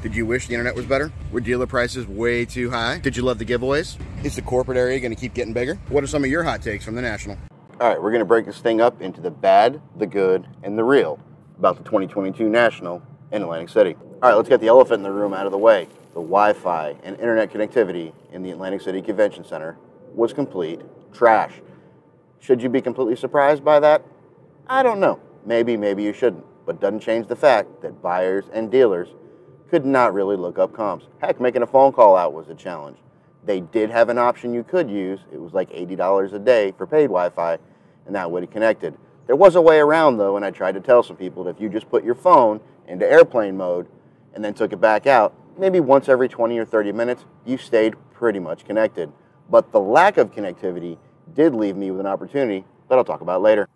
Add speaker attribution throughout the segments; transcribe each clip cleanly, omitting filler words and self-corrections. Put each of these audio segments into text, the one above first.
Speaker 1: Did you wish the internet was better? Were dealer prices way too high? Did you love the giveaways? Is the corporate area going to keep getting bigger? What are some of your hot takes from the National? All right, we're going to break this thing up into the bad, the good, and the real about the 2022 National in Atlantic City. All right, let's get the elephant in the room out of the way. The Wi-Fi and internet connectivity in the Atlantic City Convention Center was complete trash. Should you be completely surprised by that? I don't know. Maybe you shouldn't. But doesn't change the fact that buyers and dealers could not really look up comps. Heck, making a phone call out was a challenge. They did have an option you could use. It was like $80 a day for paid Wi-Fi, and that would have connected. There was a way around, though, and I tried to tell some people that if you just put your phone into airplane mode and then took it back out, maybe once every 20 or 30 minutes, you stayed pretty much connected. But the lack of connectivity did leave me with an opportunity that I'll talk about later.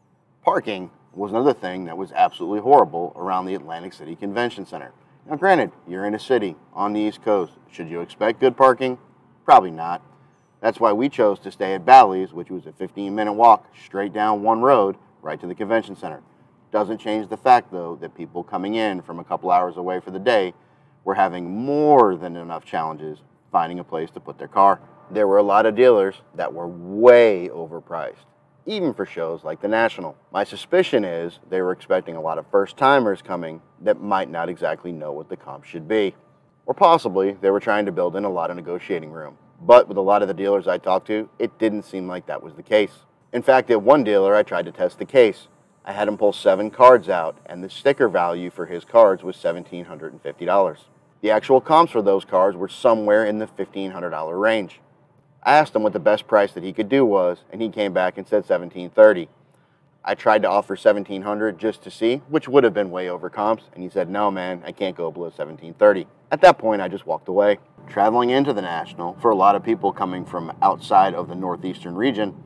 Speaker 1: Parking was another thing that was absolutely horrible around the Atlantic City Convention Center. Now, granted, you're in a city on the East Coast. Should you expect good parking? Probably not. That's why we chose to stay at Bally's, which was a 15-minute walk straight down one road right to the convention center. Doesn't change the fact, though, that people coming in from a couple hours away for the day were having more than enough challenges finding a place to put their car. There were a lot of dealers that were way overpriced, even for shows like the National. My suspicion is they were expecting a lot of first-timers coming that might not exactly know what the comp should be. Or possibly they were trying to build in a lot of negotiating room. But with a lot of the dealers I talked to, it didn't seem like that was the case. In fact, at one dealer, I tried to test the case. I had him pull 7 cards out, and the sticker value for his cards was $1,750. The actual comps for those cards were somewhere in the $1,500 range. I asked him what the best price that he could do was, and he came back and said $1,730. I tried to offer $1,700 just to see, which would have been way over comps, and he said, no man, I can't go below $1,730. At that point, I just walked away. Traveling into the National, for a lot of people coming from outside of the northeastern region,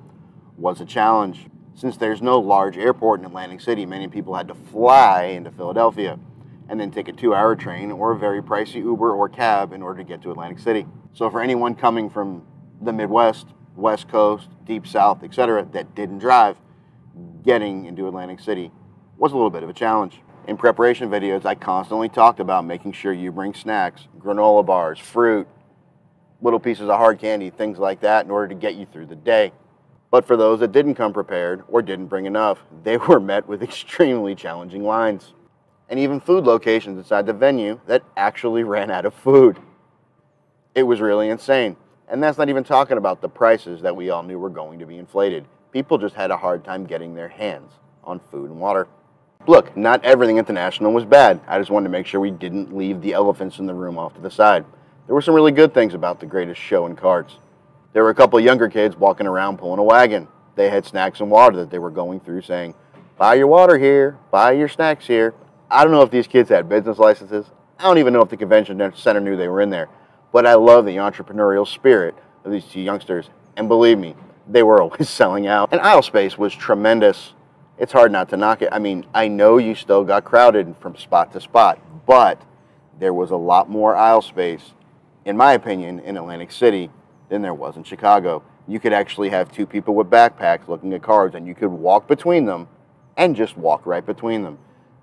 Speaker 1: was a challenge. Since there's no large airport in Atlantic City, many people had to fly into Philadelphia and then take a 2-hour train or a very pricey Uber or cab in order to get to Atlantic City. So for anyone coming from the Midwest, West Coast, Deep South, etc., that didn't drive, getting into Atlantic City was a little bit of a challenge. In preparation videos, I constantly talked about making sure you bring snacks, granola bars, fruit, little pieces of hard candy, things like that in order to get you through the day. But for those that didn't come prepared or didn't bring enough, they were met with extremely challenging lines. And even food locations inside the venue that actually ran out of food. It was really insane. And that's not even talking about the prices that we all knew were going to be inflated. People just had a hard time getting their hands on food and water. Look, not everything at the National was bad. I just wanted to make sure we didn't leave the elephants in the room off to the side. There were some really good things about the greatest show in cards. There were a couple of younger kids walking around pulling a wagon. They had snacks and water that they were going through saying, buy your water here, buy your snacks here. I don't know if these kids had business licenses. I don't even know if the convention center knew they were in there. But I love the entrepreneurial spirit of these two youngsters. And believe me, they were always selling out. And aisle space was tremendous. It's hard not to knock it. I mean, I know you still got crowded from spot to spot, but there was a lot more aisle space, in my opinion, in Atlantic City than there was in Chicago. You could actually have 2 people with backpacks looking at cards, and you could walk between them and just walk right between them.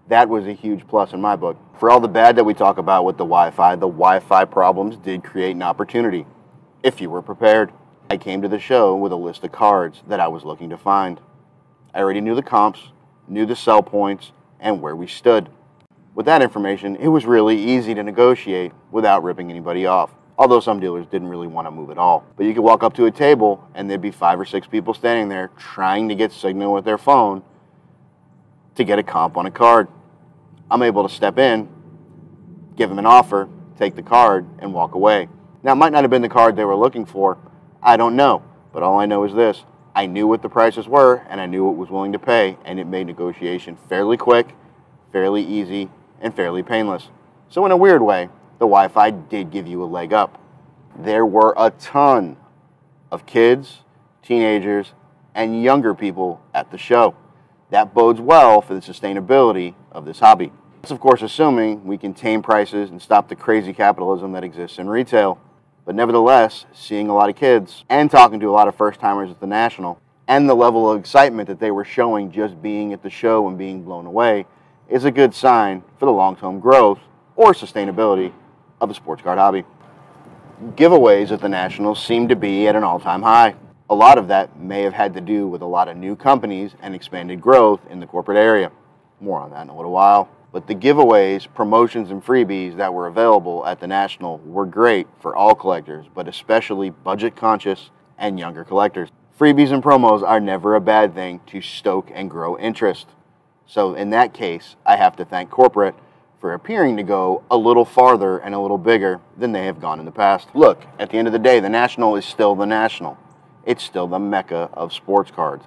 Speaker 1: That was a huge plus in my book. For all the bad that we talk about with the Wi-Fi problems did create an opportunity, if you were prepared. I came to the show with a list of cards that I was looking to find. I already knew the comps, knew the sell points, and where we stood. With that information, it was really easy to negotiate without ripping anybody off. Although some dealers didn't really want to move at all. But you could walk up to a table and there'd be 5 or 6 people standing there trying to get signal with their phone to get a comp on a card. I'm able to step in, give them an offer, take the card, and walk away. Now, it might not have been the card they were looking for. I don't know. But all I know is this. I knew what the prices were, and I knew what was willing to pay, and it made negotiation fairly quick, fairly easy, and fairly painless. So in a weird way, the Wi-Fi did give you a leg up. There were a ton of kids, teenagers, and younger people at the show. That bodes well for the sustainability of this hobby. That's of course assuming we can tame prices and stop the crazy capitalism that exists in retail. But nevertheless, seeing a lot of kids and talking to a lot of first-timers at the National and the level of excitement that they were showing just being at the show and being blown away is a good sign for the long-term growth or sustainability of the sports card hobby. Giveaways at the Nationals seem to be at an all-time high. A lot of that may have had to do with a lot of new companies and expanded growth in the corporate area. More on that in a little while. But the giveaways, promotions, and freebies that were available at the National were great for all collectors, but especially budget-conscious and younger collectors. Freebies and promos are never a bad thing to stoke and grow interest. So in that case, I have to thank corporate for appearing to go a little farther and a little bigger than they have gone in the past. Look, at the end of the day, the National is still the National. It's still the mecca of sports cards.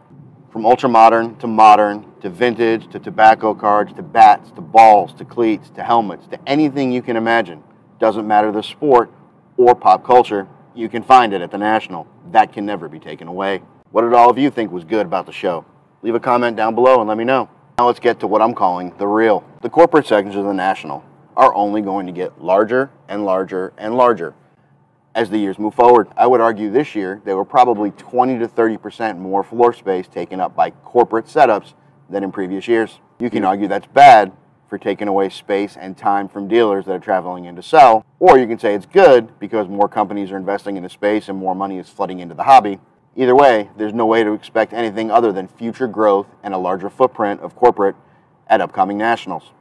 Speaker 1: From ultra-modern to vintage to tobacco cards to bats to balls to cleats to helmets to anything you can imagine. Doesn't matter the sport or pop culture, you can find it at the National. That can never be taken away. What did all of you think was good about the show? Leave a comment down below and let me know. Now let's get to what I'm calling the real. The corporate sections of the National are only going to get larger and larger and larger as the years move forward. I would argue this year there were probably 20 to 30% more floor space taken up by corporate setups than in previous years. You can argue that's bad for taking away space and time from dealers that are traveling in to sell, or you can say it's good because more companies are investing in the space and more money is flooding into the hobby. Either way, there's no way to expect anything other than future growth and a larger footprint of corporate at upcoming Nationals.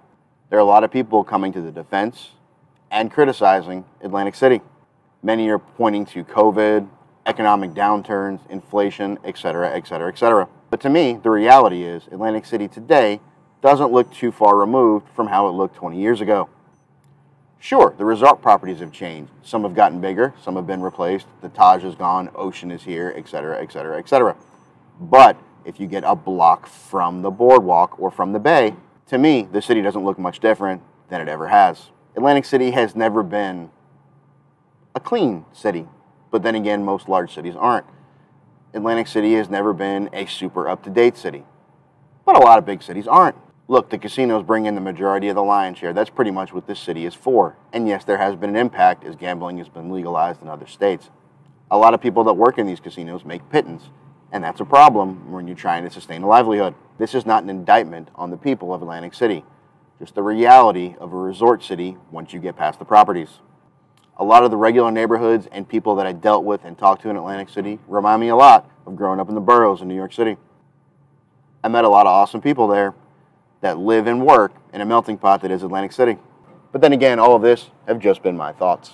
Speaker 1: There are a lot of people coming to the defense and criticizing Atlantic City. Many are pointing to COVID, economic downturns, inflation, etc., etc., etc. But to me, the reality is Atlantic City today doesn't look too far removed from how it looked 20 years ago. Sure, the resort properties have changed. Some have gotten bigger, some have been replaced. The Taj is gone, Ocean is here, etc., etc., etc. But if you get a block from the boardwalk or from the bay, to me, the city doesn't look much different than it ever has. Atlantic City has never been a clean city, but then again, most large cities aren't. Atlantic City has never been a super up-to-date city, but a lot of big cities aren't. Look, the casinos bring in the majority of the lion's share. That's pretty much what this city is for. And yes, there has been an impact as gambling has been legalized in other states. A lot of people that work in these casinos make pittance, and that's a problem when you're trying to sustain a livelihood. This is not an indictment on the people of Atlantic City, just the reality of a resort city once you get past the properties. A lot of the regular neighborhoods and people that I dealt with and talked to in Atlantic City remind me a lot of growing up in the boroughs in New York City. I met a lot of awesome people there that live and work in a melting pot that is Atlantic City. But then again, all of this have just been my thoughts.